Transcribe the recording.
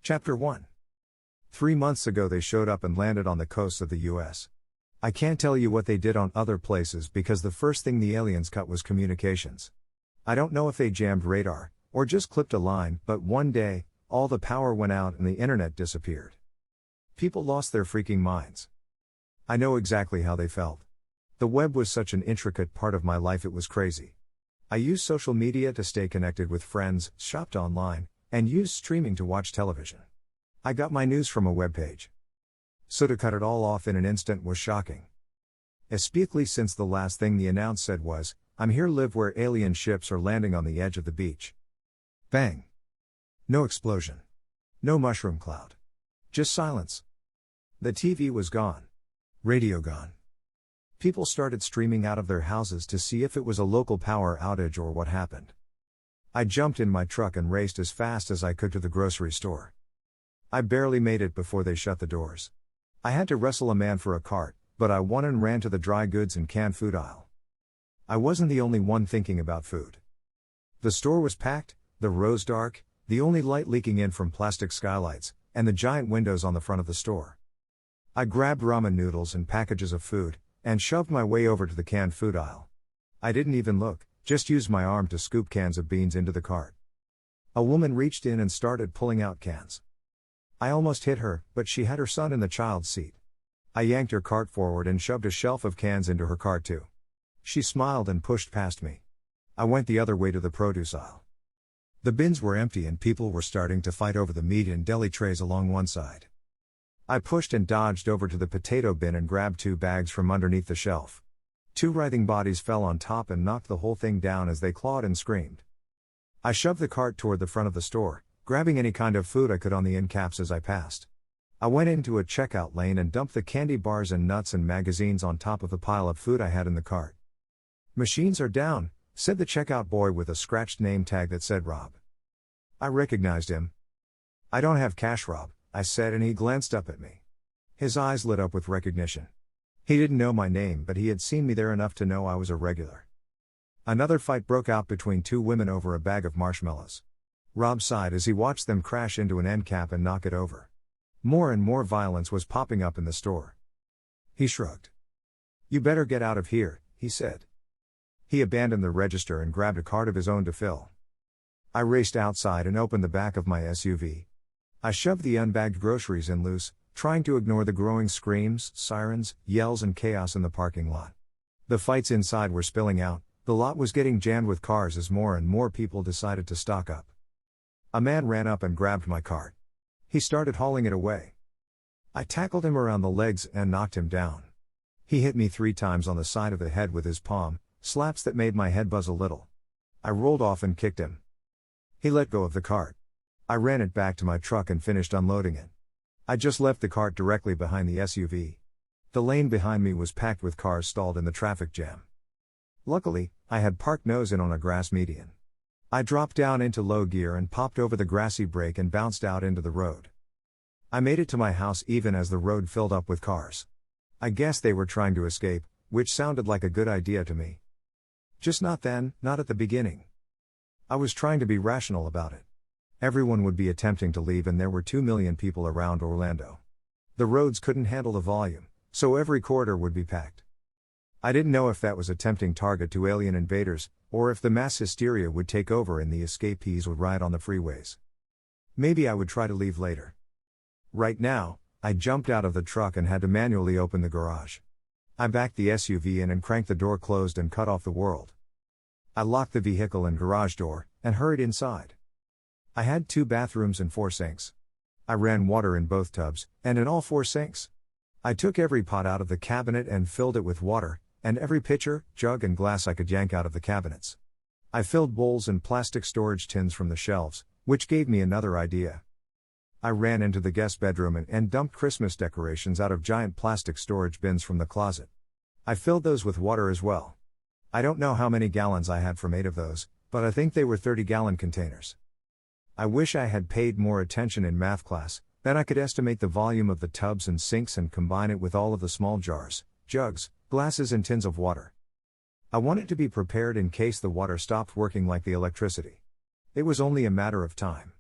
Chapter 1. 3 months ago they showed up and landed on the coast of the US. I can't tell you what they did on other places because the first thing the aliens cut was communications. I don't know if they jammed radar, or just clipped a line, but one day, all the power went out and the internet disappeared. People lost their freaking minds. I know exactly how they felt. The web was such an intricate part of my life, it was crazy. I used social media to stay connected with friends, shopped online, and used streaming to watch television. I got my news from a webpage. So to cut it all off in an instant was shocking. Especially since the last thing the announce said was, "I'm here live where alien ships are landing on the edge of the beach." Bang. No explosion. No mushroom cloud. Just silence. The TV was gone. Radio gone. People started streaming out of their houses to see if it was a local power outage or what happened. I jumped in my truck and raced as fast as I could to the grocery store. I barely made it before they shut the doors. I had to wrestle a man for a cart, but I won and ran to the dry goods and canned food aisle. I wasn't the only one thinking about food. The store was packed, the rows dark, the only light leaking in from plastic skylights, and the giant windows on the front of the store. I grabbed ramen noodles and packages of food, and shoved my way over to the canned food aisle. I didn't even look, just used my arm to scoop cans of beans into the cart. A woman reached in and started pulling out cans. I almost hit her, but she had her son in the child's seat. I yanked her cart forward and shoved a shelf of cans into her cart too. She smiled and pushed past me. I went the other way to the produce aisle. The bins were empty and people were starting to fight over the meat and deli trays along one side. I pushed and dodged over to the potato bin and grabbed 2 bags from underneath the shelf. 2 writhing bodies fell on top and knocked the whole thing down as they clawed and screamed. I shoved the cart toward the front of the store, grabbing any kind of food I could on the end caps as I passed. I went into a checkout lane and dumped the candy bars and nuts and magazines on top of the pile of food I had in the cart. "Machines are down," said the checkout boy with a scratched name tag that said Rob. I recognized him. "I don't have cash, Rob," I said, and he glanced up at me. His eyes lit up with recognition. He didn't know my name, but he had seen me there enough to know I was a regular. Another fight broke out between 2 women over a bag of marshmallows. Rob sighed as he watched them crash into an end cap and knock it over. More and more violence was popping up in the store. He shrugged. "You better get out of here," he said. He abandoned the register and grabbed a cart of his own to fill. I raced outside and opened the back of my SUV. I shoved the unbagged groceries in loose, trying to ignore the growing screams, sirens, yells and chaos in the parking lot. The fights inside were spilling out, the lot was getting jammed with cars as more and more people decided to stock up. A man ran up and grabbed my cart. He started hauling it away. I tackled him around the legs and knocked him down. He hit me 3 times on the side of the head with his palm, slaps that made my head buzz a little. I rolled off and kicked him. He let go of the cart. I ran it back to my truck and finished unloading it. I just left the cart directly behind the SUV. The lane behind me was packed with cars stalled in the traffic jam. Luckily, I had parked nose in on a grass median. I dropped down into low gear and popped over the grassy brake and bounced out into the road. I made it to my house even as the road filled up with cars. I guess they were trying to escape, which sounded like a good idea to me. Just not then, not at the beginning. I was trying to be rational about it. Everyone would be attempting to leave and there were 2 million people around Orlando. The roads couldn't handle the volume, so every corridor would be packed. I didn't know if that was a tempting target to alien invaders, or if the mass hysteria would take over and the escapees would riot on the freeways. Maybe I would try to leave later. Right now, I jumped out of the truck and had to manually open the garage. I backed the SUV in and cranked the door closed and cut off the world. I locked the vehicle and garage door, and hurried inside. I had 2 bathrooms and 4 sinks. I ran water in both tubs, and in all 4 sinks. I took every pot out of the cabinet and filled it with water, and every pitcher, jug and glass I could yank out of the cabinets. I filled bowls and plastic storage tins from the shelves, which gave me another idea. I ran into the guest bedroom and dumped Christmas decorations out of giant plastic storage bins from the closet. I filled those with water as well. I don't know how many gallons I had from 8 of those, but I think they were 30-gallon containers. I wish I had paid more attention in math class, then I could estimate the volume of the tubs and sinks and combine it with all of the small jars, jugs, glasses and tins of water. I wanted to be prepared in case the water stopped working like the electricity. It was only a matter of time.